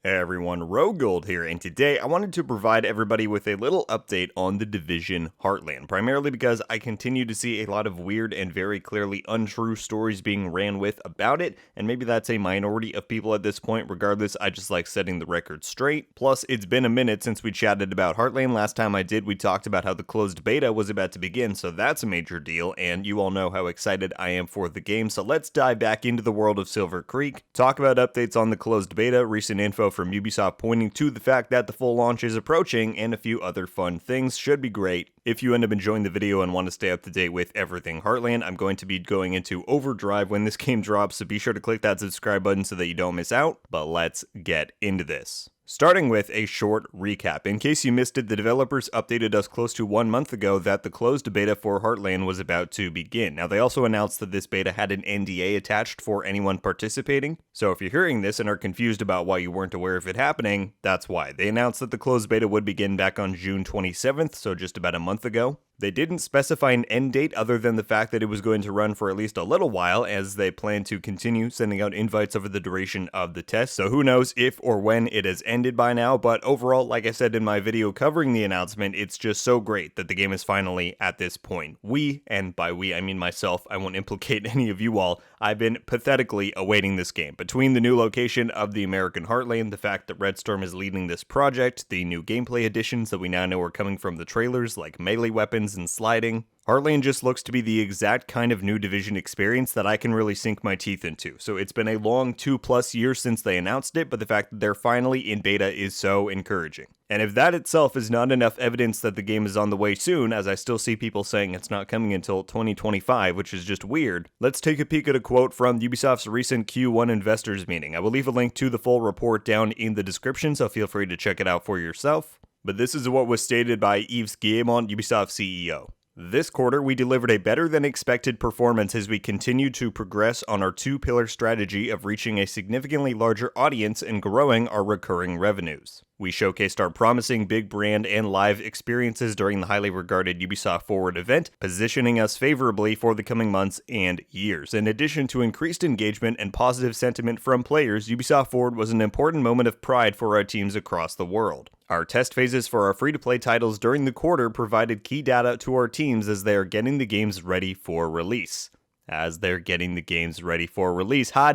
Hey everyone, RogueGold here, and today I wanted to provide everybody with a little update on the Division Heartland, primarily because I continue to see a lot of weird and very clearly untrue stories being ran with about it, and maybe that's a minority of people at this point. Regardless, I just like setting the record straight. Plus, it's been a minute since we chatted about Heartland. Last time I did, we talked about how the closed beta was about to begin, so that's a major deal, and you all know how excited I am for the game, so let's dive back into the world of Silver Creek, talk about updates on the closed beta, recent info from Ubisoft pointing to the fact that the full launch is approaching, and a few other fun things. Should be great. If you end up enjoying the video and want to stay up to date with everything Heartland, I'm going to be going into overdrive when this game drops, so be sure to click that subscribe button so that you don't miss out. But let's get into this. Starting with a short recap. In case you missed it, the developers updated us close to 1 month ago that the closed beta for Heartland was about to begin. Now, they also announced that this beta had an NDA attached for anyone participating. So if you're hearing this and are confused about why you weren't aware of it happening, that's why. They announced that the closed beta would begin back on June 27th, so just about a month ago. They didn't specify an end date other than the fact that it was going to run for at least a little while, as they plan to continue sending out invites over the duration of the test, so who knows if or when it has ended by now. But overall, like I said in my video covering the announcement, it's just so great that the game is finally at this point. We, and by we I mean myself, I won't implicate any of you all, I've been pathetically awaiting this game. Between the new location of the American Heartland, the fact that Red Storm is leading this project, the new gameplay additions that we now know are coming from the trailers, like melee weapons and sliding, Heartland just looks to be the exact kind of new Division experience that I can really sink my teeth into. So it's been a long 2+ years since they announced it, but the fact that they're finally in beta is so encouraging. And if that itself is not enough evidence that the game is on the way soon, as I still see people saying it's not coming until 2025, which is just weird, let's take a peek at a quote from Ubisoft's recent Q1 investors meeting. I will leave a link to the full report down in the description, so feel free to check it out for yourself. But this is what was stated by Yves Guillemot, Ubisoft CEO. This quarter, we delivered a better than expected performance as we continued to progress on our two-pillar strategy of reaching a significantly larger audience and growing our recurring revenues. We showcased our promising big brand and live experiences during the highly regarded Ubisoft Forward event, positioning us favorably for the coming months and years. In addition to increased engagement and positive sentiment from players, Ubisoft Forward was an important moment of pride for our teams across the world. Our test phases for our free-to-play titles during the quarter provided key data to our teams as they are getting the games ready for release. Hot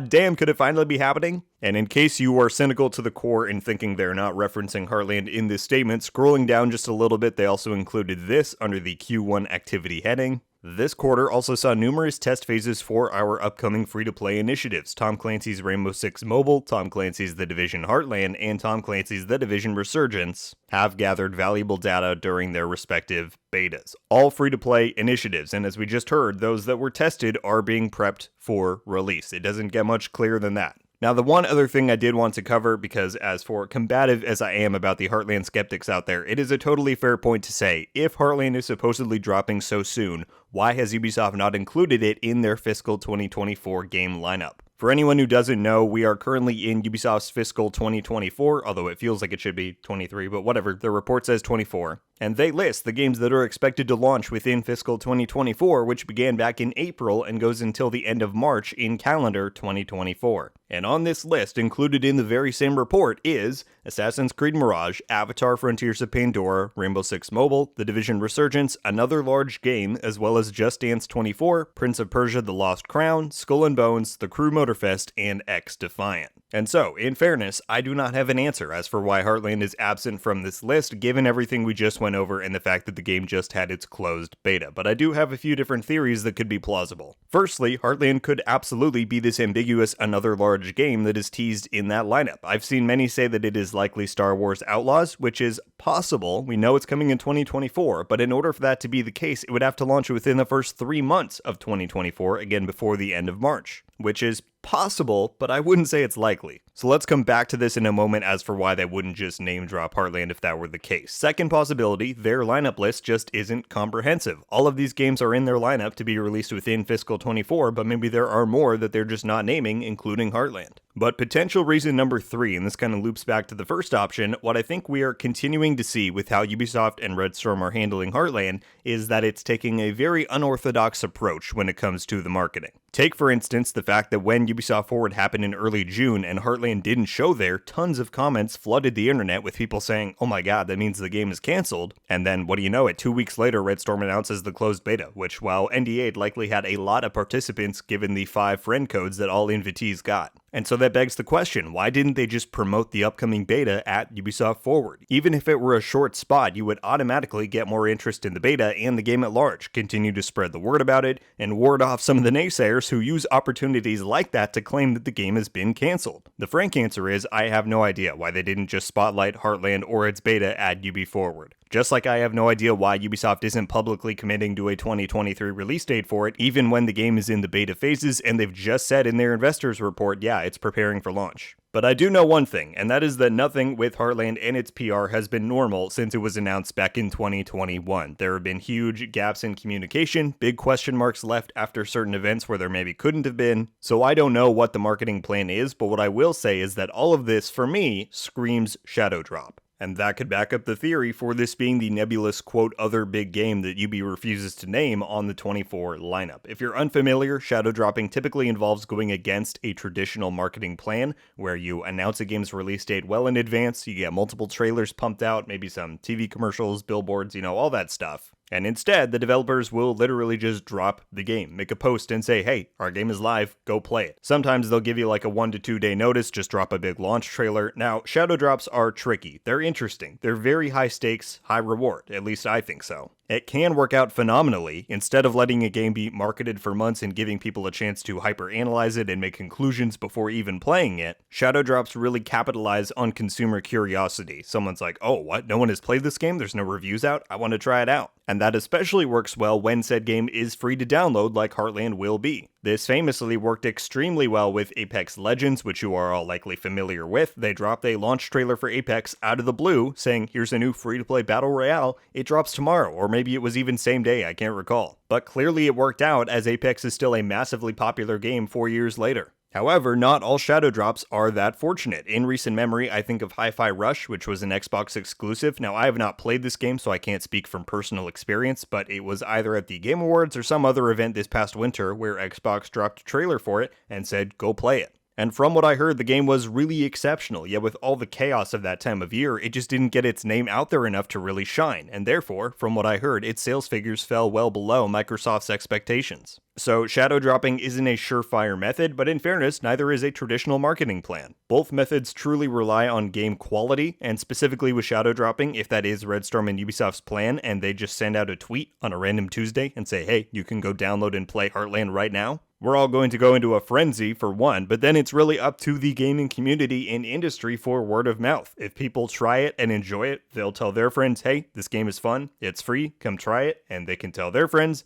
damn, could it finally be happening? And in case you are cynical to the core in thinking they're not referencing Heartland in this statement, scrolling down just a little bit, they also included this under the Q1 activity heading. This quarter also saw numerous test phases for our upcoming free-to-play initiatives: Tom Clancy's Rainbow Six Mobile, Tom Clancy's The Division Heartland, and Tom Clancy's The Division Resurgence have gathered valuable data during their respective betas. All free-to-play initiatives, and as we just heard, those that were tested are being prepped for release. It doesn't get much clearer than that. Now, the one other thing I did want to cover, because as for combative as I am about the Heartland skeptics out there, it is a totally fair point to say, if Heartland is supposedly dropping so soon, why has Ubisoft not included it in their fiscal 2024 game lineup? For anyone who doesn't know, we are currently in Ubisoft's fiscal 2024, although it feels like it should be 23, but whatever, the report says 24. And they list the games that are expected to launch within fiscal 2024, which began back in April and goes until the end of March in calendar 2024. And on this list, included in the very same report, is Assassin's Creed Mirage, Avatar Frontiers of Pandora, Rainbow Six Mobile, The Division Resurgence, another large game, as well as Just Dance 24, Prince of Persia: The Lost Crown, Skull and Bones, The Crew Motorfest, and X Defiant. And so, in fairness, I do not have an answer as for why Heartland is absent from this list, given everything we just went over and the fact that the game just had its closed beta, but I do have a few different theories that could be plausible. Firstly, Heartland could absolutely be this ambiguous another large game that is teased in that lineup. I've seen many say that it is likely Star Wars Outlaws, which is possible. We know it's coming in 2024, but in order for that to be the case, it would have to launch within the first 3 months of 2024, again before the end of March, which is possible, but I wouldn't say it's likely. So let's come back to this in a moment as for why they wouldn't just name drop Heartland if that were the case. Second possibility, their lineup list just isn't comprehensive. All of these games are in their lineup to be released within fiscal 24, but maybe there are more that they're just not naming, including Heartland. But potential reason number 3, and this kind of loops back to the first option, what I think we are continuing to see with how Ubisoft and Red Storm are handling Heartland is that it's taking a very unorthodox approach when it comes to the marketing. Take, for instance, the fact that when Ubisoft Forward happened in early June and Heartland didn't show there, tons of comments flooded the internet with people saying, oh my god, that means the game is cancelled. And then, what do you know it, 2 weeks later, Red Storm announces the closed beta, which, while NDA'd, likely had a lot of participants given the 5 friend codes that all invitees got. And so that begs the question, why didn't they just promote the upcoming beta at Ubisoft Forward? Even if it were a short spot, you would automatically get more interest in the beta and the game at large, continue to spread the word about it, and ward off some of the naysayers who use opportunities like that to claim that the game has been cancelled. The frank answer is, I have no idea why they didn't just spotlight Heartland or its beta at Ubi Forward. Just like I have no idea why Ubisoft isn't publicly committing to a 2023 release date for it, even when the game is in the beta phases and they've just said in their investors report, yeah, it's preparing for launch. But I do know one thing, and that is that nothing with Heartland and its PR has been normal since it was announced back in 2021. There have been huge gaps in communication, big question marks left after certain events where there maybe couldn't have been, so I don't know what the marketing plan is, but what I will say is that all of this, for me, screams Shadow Drop. And that could back up the theory for this being the nebulous, quote, other big game that Ubi refuses to name on the 24 lineup. If you're unfamiliar, shadow dropping typically involves going against a traditional marketing plan, where you announce a game's release date well in advance, you get multiple trailers pumped out, maybe some TV commercials, billboards, all that stuff. And instead, the developers will literally just drop the game, make a post and say, hey, our game is live, go play it. Sometimes they'll give you like a 1 to 2 day notice, just drop a big launch trailer. Now, shadow drops are tricky. They're interesting. They're very high stakes, high reward. At least I think so. It can work out phenomenally. Instead of letting a game be marketed for months and giving people a chance to hyper-analyze it and make conclusions before even playing it, shadow drops really capitalize on consumer curiosity. Someone's like, oh, what? No one has played this game? There's no reviews out? I want to try it out. And that especially works well when said game is free to download like Heartland will be. This famously worked extremely well with Apex Legends, which you are all likely familiar with. They dropped a launch trailer for Apex out of the blue, saying, here's a new free-to-play battle royale, it drops tomorrow, or maybe it was even same day, I can't recall. But clearly it worked out, as Apex is still a massively popular game 4 years later. However, not all shadow drops are that fortunate. In recent memory, I think of Hi-Fi Rush, which was an Xbox exclusive. Now, I have not played this game, so I can't speak from personal experience, but it was either at the Game Awards or some other event this past winter where Xbox dropped a trailer for it and said, go play it. And from what I heard, the game was really exceptional, yet with all the chaos of that time of year, it just didn't get its name out there enough to really shine, and therefore, from what I heard, its sales figures fell well below Microsoft's expectations. So shadow dropping isn't a surefire method, but in fairness, neither is a traditional marketing plan. Both methods truly rely on game quality, and specifically with shadow dropping, if that is Red Storm and Ubisoft's plan, and they just send out a tweet on a random Tuesday and say, hey, you can go download and play Heartland right now, we're all going to go into a frenzy for one, but then it's really up to the gaming community and industry for word of mouth. If people try it and enjoy it, they'll tell their friends, hey, this game is fun, it's free, come try it, and they can tell their friends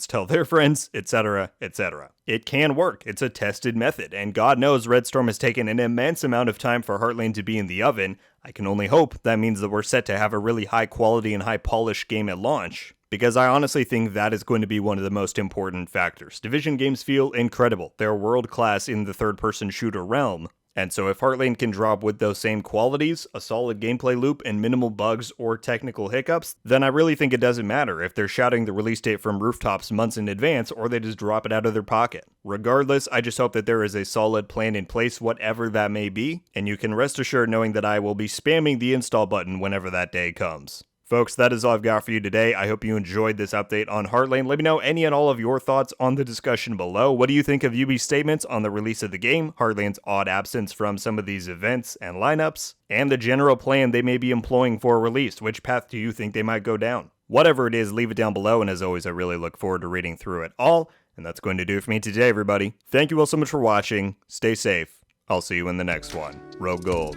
tell their friends, etc., etc. It can work, it's a tested method, and God knows Red Storm has taken an immense amount of time for Heartland to be in the oven. I can only hope that means that we're set to have a really high quality and high polished game at launch, because I honestly think that is going to be one of the most important factors. Division games feel incredible. They're world-class in the third-person shooter realm. And so if Heartland can drop with those same qualities, a solid gameplay loop and minimal bugs or technical hiccups, then I really think it doesn't matter if they're shouting the release date from rooftops months in advance or they just drop it out of their pocket. Regardless, I just hope that there is a solid plan in place, whatever that may be, and you can rest assured knowing that I will be spamming the install button whenever that day comes. Folks, that is all I've got for you today. I hope you enjoyed this update on Heartland. Let me know any and all of your thoughts on the discussion below. What do you think of Ubi's statements on the release of the game, Heartland's odd absence from some of these events and lineups, and the general plan they may be employing for release? Which path do you think they might go down? Whatever it is, leave it down below, and as always, I really look forward to reading through it all. And that's going to do it for me today, everybody. Thank you all so much for watching. Stay safe. I'll see you in the next one. RogueGold.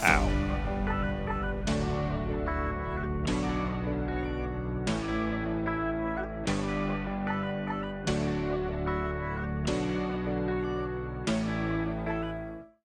Ow.